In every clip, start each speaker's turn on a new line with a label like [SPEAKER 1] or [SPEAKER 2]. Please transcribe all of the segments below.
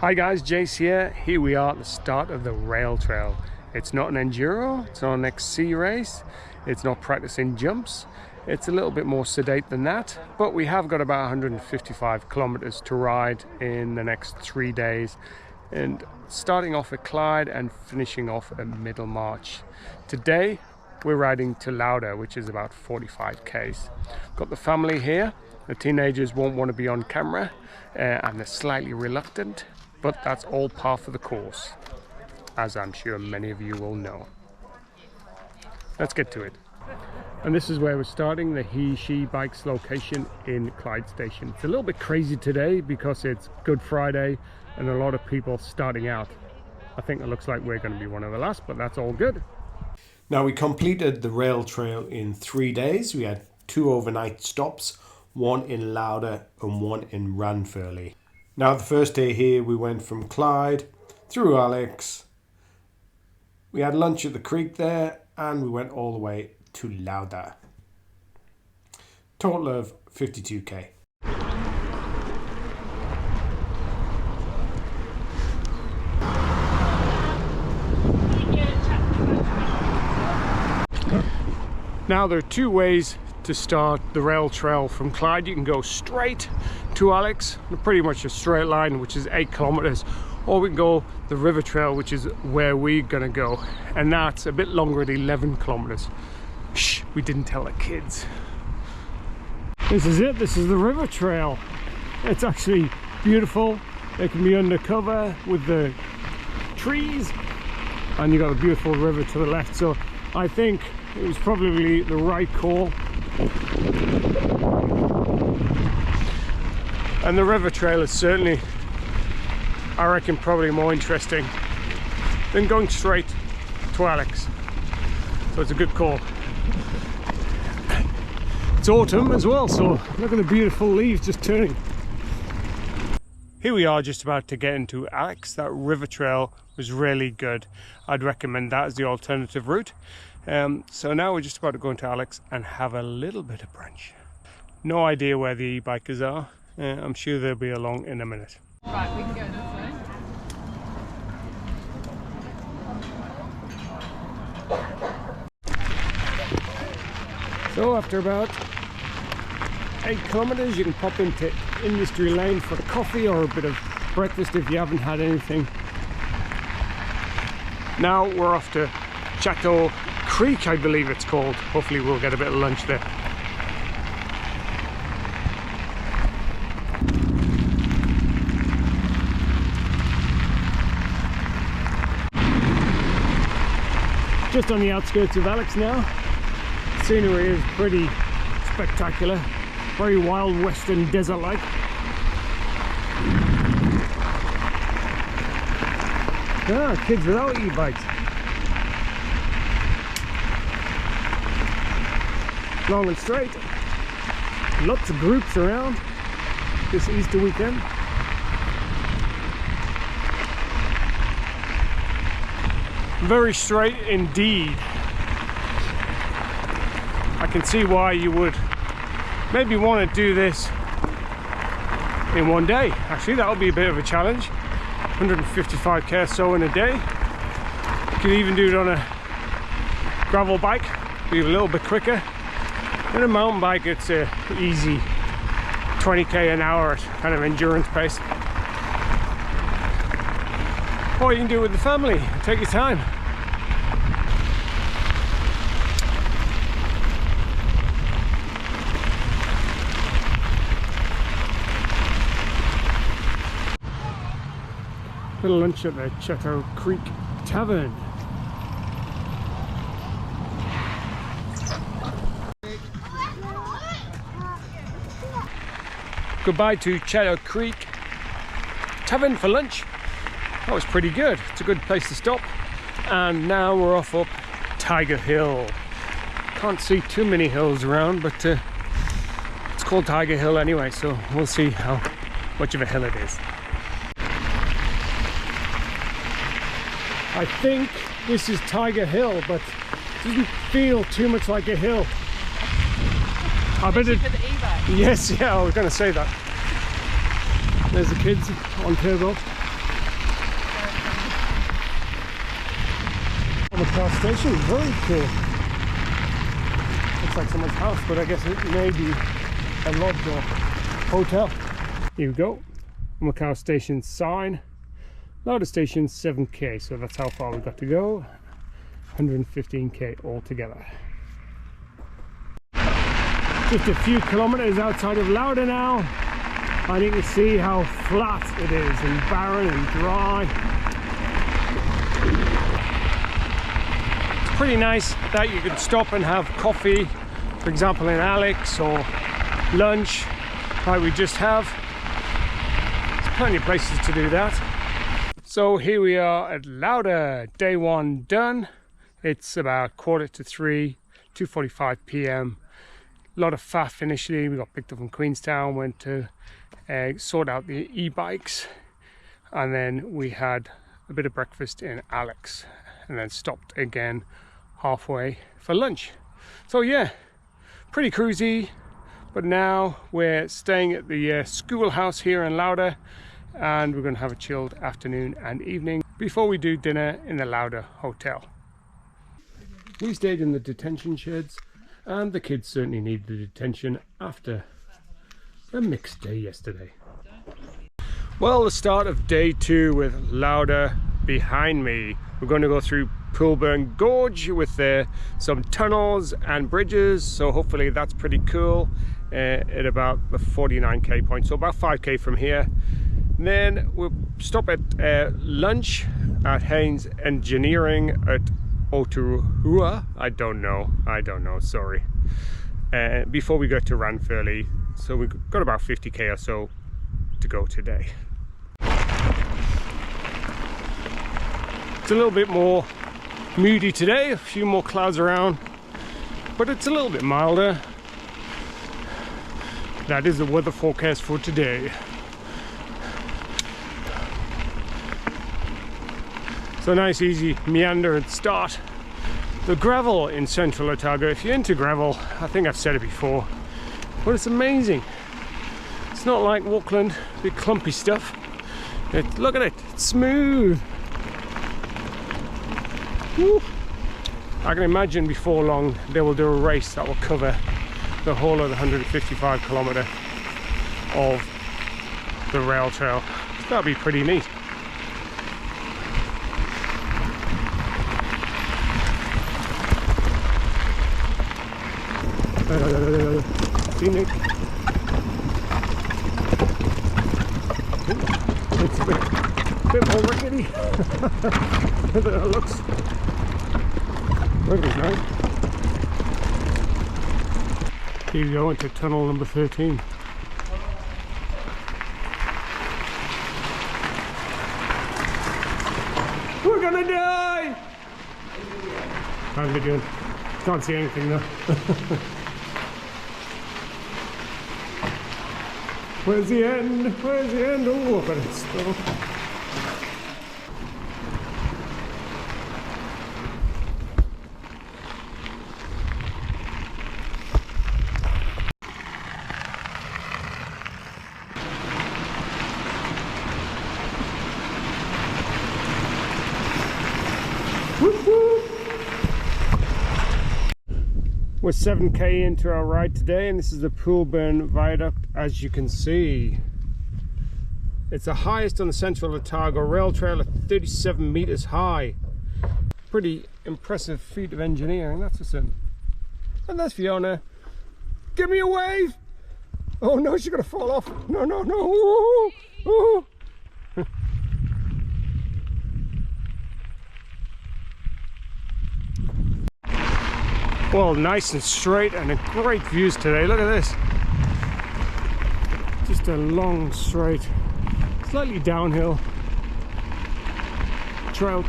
[SPEAKER 1] Hi guys, Jace here. Here we are at the start of the rail trail. It's not an enduro, it's not an XC race, it's not practicing jumps. It's a little bit more sedate than that, but we have got about 155 kilometers to ride in the next 3 days, and starting off at Clyde and finishing off at Middlemarch. Today we're riding to Lauda, which is about 45 k's. Got the family here. The teenagers won't want to be on camera and they're slightly reluctant, but that's all par for the course, as I'm sure many of you will know. Let's get to it. And this is where we're starting, the He/She Bikes location in Clyde Station. It's a little bit crazy today because it's Good Friday and a lot of people starting out. I think it looks like we're going to be one of the last, but that's all good. Now, we completed the rail trail in 3 days. We had 2 overnight stops, one in Lauda and one in Ranfurly. Now, the first day here, we went from Clyde through Alex. We had lunch at the creek there, and we went all the way to Lauda. Total of 52k. Now, there are 2 ways to start the rail trail from Clyde. You can go straight to Alex, pretty much a straight line, which is 8 kilometers, or we can go the river trail, which is where we're gonna go, and that's a bit longer at 11 kilometers. Shh, we didn't tell the kids. This is it. This is the river trail. It's actually beautiful. It can be undercover with the trees, and you got a beautiful river to the left. So I think it was probably the right call. And the river trail is certainly, I reckon, probably more interesting than going straight to Alex. So it's a good call. It's autumn as well, so look at the beautiful leaves just turning. Here we are just about to get into Alex. That river trail was really good. I'd recommend that as the alternative route. So now we're just about to go into Alex and have a little bit of brunch. No idea where the e-bikers are. I'm sure they'll be along in a minute.
[SPEAKER 2] Right, we can go this way.
[SPEAKER 1] So after about 8 kilometers, you can pop into Industry Lane for coffee or a bit of breakfast if you haven't had anything. Now we're off to Chateau Creek, I believe it's called. Hopefully we'll get a bit of lunch there. Just on the outskirts of Alex now. The scenery is pretty spectacular, very wild western desert-like. Ah, kids without e-bikes. Long and straight. Lots of groups around this Easter weekend. Very straight indeed. I can see why you would maybe want to do this in one day. Actually, that'll be a bit of a challenge. 155k or so in a day. You can even do it on a gravel bike, be a little bit quicker. In a mountain bike, it's a easy 20k an hour kind of endurance pace. Or you can do it with the family. Take your time. Little lunch at the Chateau Creek Tavern. Goodbye to Chateau Creek Tavern for lunch. That was pretty good. It's a good place to stop. And now we're off up Tiger Hill. Can't see too many hills around, but it's called Tiger Hill anyway, so we'll see how much of a hill it is. I think this is Tiger Hill, but it doesn't feel too much like a hill. I bet it. Yes, yeah, I was going to say that. There's the kids on turbo. Macau station, very cool. Looks like someone's house, but I guess it may be a lodge or hotel. Here we go. Macau station sign. Lauda station 7k, so that's how far we've got to go. 115k altogether. Just a few kilometers outside of Lauda now, and you can see how flat it is and barren and dry. It's pretty nice that you can stop and have coffee, for example in Alex, or lunch like we just have. There's plenty of places to do that. So here we are at Lauda, day one done. It's about 2:45, 2:45 p.m. A lot of faff initially. We got picked up from Queenstown, went to sort out the e-bikes, and then we had a bit of breakfast in Alex, and then stopped again halfway for lunch. So yeah, pretty cruisy. But now we're staying at the schoolhouse here in Lauda, and we're going to have a chilled afternoon and evening before we do dinner in the Lauda hotel. We stayed in the detention sheds, and the kids certainly needed the detention after a mixed day yesterday. Well, the start of day two with Lauda behind me. We're going to go through Poolburn Gorge with some tunnels and bridges, so hopefully that's pretty cool at about the 49k point, so about 5k from here. And then we'll stop at lunch at Haynes Engineering at Otago. I don't know, sorry. Before we go to Ranfurly, so we've got about 50k or so to go today. It's a little bit more moody today, a few more clouds around, but it's a little bit milder. That is the weather forecast for today. So nice easy meander and start. The gravel in central Otago, if you're into gravel, I think I've said it before, but it's amazing. It's not like Auckland, big clumpy stuff. Look at it, it's smooth. Woo. I can imagine before long they will do a race that will cover the whole of the 155 kilometre of the rail trail. That'll be pretty neat. Scenic. It's a bit more rickety than it looks. Rickety nice. Here you go into tunnel number 13. We're gonna die! How's it doing? Can't see anything though. Where's the end? Where's the end? Oh, but it's still. We're 7k into our ride today, and this is the Poolburn Viaduct. As you can see, it's the highest on the central Otago Rail Trail at 37 meters high. Pretty impressive feat of engineering, that's for certain. And there's Fiona. Give me a wave! Oh no, she's gonna fall off. No, no, no. Ooh, ooh. Well, nice and straight and a great views today. Look at this. Just a long, straight, slightly downhill trail.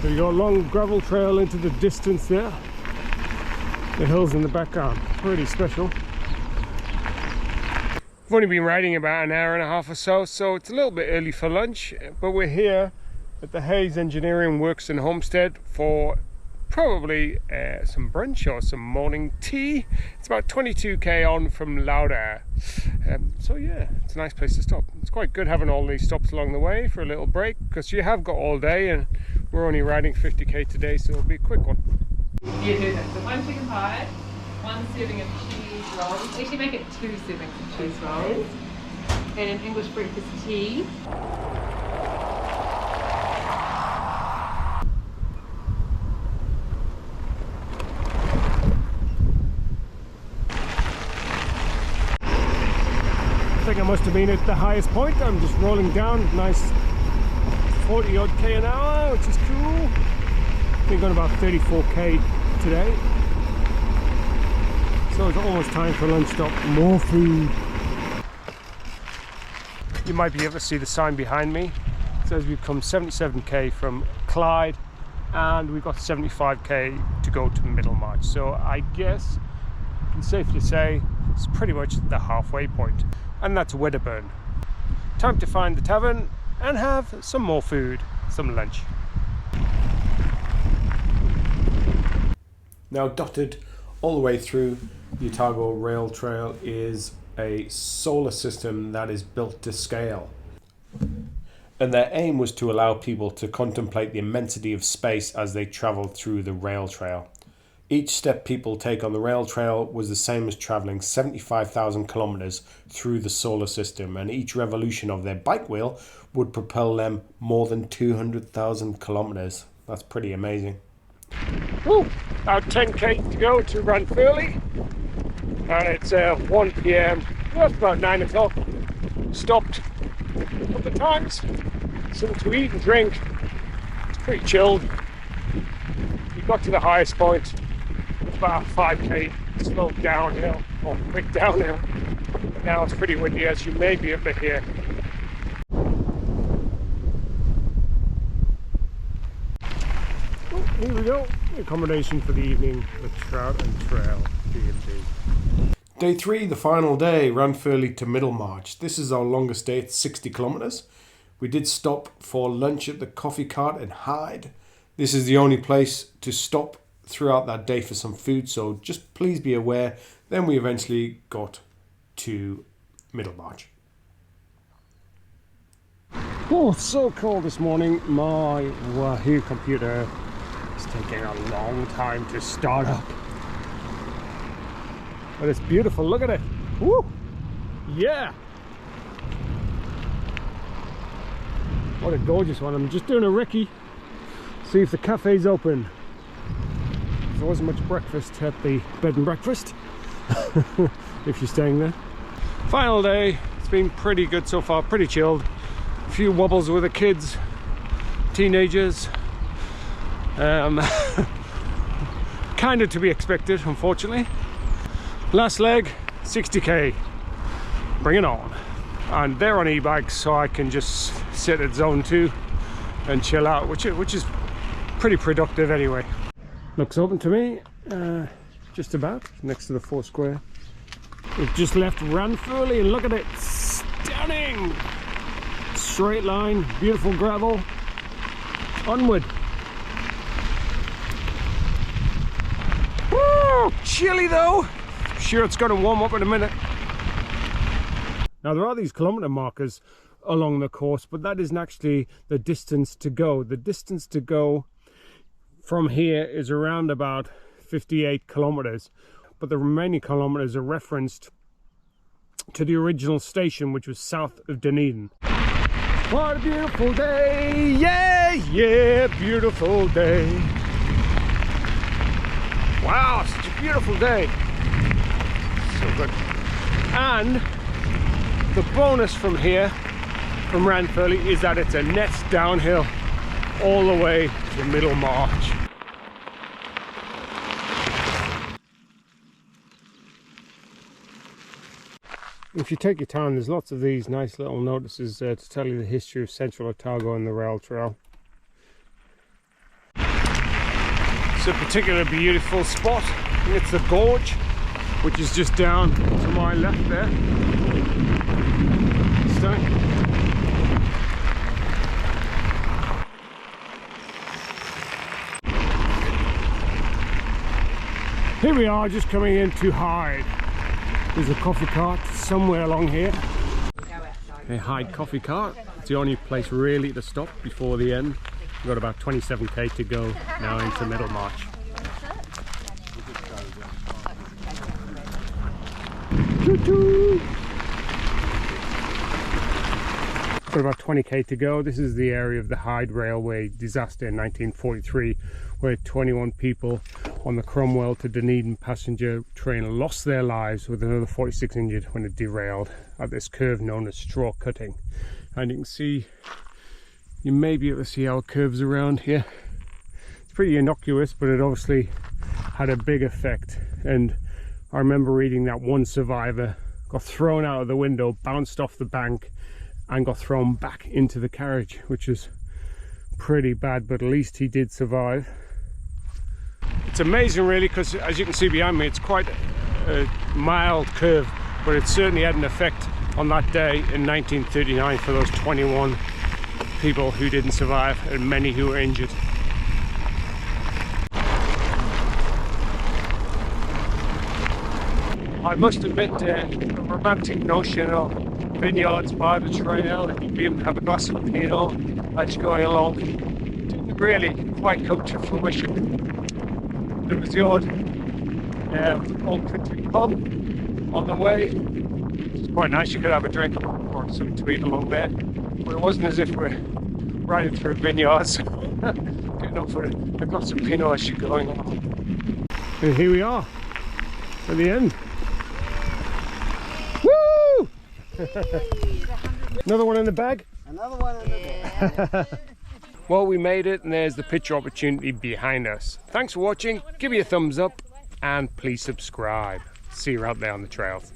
[SPEAKER 1] So you got a long gravel trail into the distance there. The hills in the background, pretty special. I've only been riding about an hour and a half or so, so it's a little bit early for lunch, but we're here at the Hayes Engineering Works and Homestead for probably some brunch or some morning tea. It's about 22k on from Lauda. So yeah, it's a nice place to stop. It's quite good having all these stops along the way for a little break, because you have got all day and we're only riding 50k today, so it'll be a quick one.
[SPEAKER 2] You do that. So 1 chicken pie, 1 serving of cheese rolls. Actually make it 2 servings of cheese rolls. And an English breakfast tea.
[SPEAKER 1] I think I must have been at the highest point. I'm just rolling down, nice 40 odd k an hour, which is cool. I think on about 34k today. So it's almost time for lunch stop. More food. You might be able to see the sign behind me. It says we've come 77k from Clyde and we've got 75k to go to Middlemarch. So I guess I can safely say it's pretty much the halfway point. And that's Wedderburn. Time to find the tavern and have some more food, some lunch. Now dotted all the way through the Otago Rail Trail is a solar system that is built to scale. And their aim was to allow people to contemplate the immensity of space as they traveled through the rail trail. Each step people take on the rail trail was the same as traveling 75,000 kilometers through the solar system, and each revolution of their bike wheel would propel them more than 200,000 kilometers. That's pretty amazing. Woo! About 10k to go to Ranfurly, and it's 1 p.m. That's about 9 o'clock. Stopped a couple of times, something to eat and drink. It's pretty chilled. We got to the highest point. About 5k slow downhill or quick downhill, but now it's pretty windy, as you may be able to hear. Oh, here we go, accommodation for the evening, the Trout and Trail B&B. Day 3, the final day, Ranfurly to Middlemarch. This is our longest day, it's 60 kilometers. We did stop for lunch at the Coffee Cart in Hyde. This is the only place to stop throughout that day for some food, so just please be aware. Then we eventually got to Middlemarch. Oh, it's so cold this morning. My Wahoo computer is taking a long time to start up, but it's beautiful. Look at it. Woo! Yeah, what a gorgeous one. I'm just doing a recce, see if the cafe's open. There wasn't much breakfast at the bed and breakfast if you're staying there. Final day, it's been pretty good so far, pretty chilled. A few wobbles with the kids, teenagers. Kind of to be expected, unfortunately. Last leg, 60k, bring it on. And they're on e-bikes, so I can just sit at zone 2 and chill out, which is pretty productive anyway. Looks open to me, just about, next to the Foursquare. We've just left Ranfurly and look at it, stunning! Straight line, beautiful gravel, onward. Woo! Chilly though, I'm sure it's going to warm up in a minute. Now there are these kilometre markers along the course, but that isn't actually the distance to go. The distance to go from here is around about 58 kilometers, but the remaining kilometers are referenced to the original station, which was south of Dunedin. What a beautiful day! Yeah, yeah, beautiful day. Wow, such a beautiful day. So good. And the bonus from here, from Ranfurly, is that it's a net downhill all the way to Middlemarch. If you take your time, there's lots of these nice little notices to tell you the history of Central Otago and the rail trail. It's a particularly beautiful spot. It's the gorge, which is just down to my left there. Stunning. Here we are, just coming into Hyde. There's a coffee cart somewhere along here. A Hyde coffee cart. It's the only place really to stop before the end. We've got about 27k to go now into Middlemarch. Got about 20k to go. This is the area of the Hyde Railway disaster in 1943, where 21 people on the Cromwell to Dunedin passenger train lost their lives, with another 46 injured when it derailed at this curve known as straw cutting. And you can see, you may be able to see how it curves around here. It's pretty innocuous, but it obviously had a big effect. And I remember reading that one survivor got thrown out of the window, bounced off the bank, and got thrown back into the carriage, which is pretty bad, but at least he did survive. It's amazing really, because as you can see behind me, it's quite a mild curve, but it certainly had an effect on that day in 1939 for those 21 people who didn't survive and many who were injured. I must admit, the romantic notion of vineyards by the trail and you'd be able to have a glass of Pinot as you're going along didn't really quite come to fruition. There was the odd old country pub on the way. It's quite nice, you could have a drink or something to eat along there, but it wasn't as if we're riding through vineyards getting up for a glass of Pinot as you're going along. And here we are at the end. Woo! Another one in the bag?
[SPEAKER 3] Another one in the bag.
[SPEAKER 1] Well, we made it, and there's the picture opportunity behind us. Thanks for watching, give me a thumbs up and please subscribe. See you out there on the trails.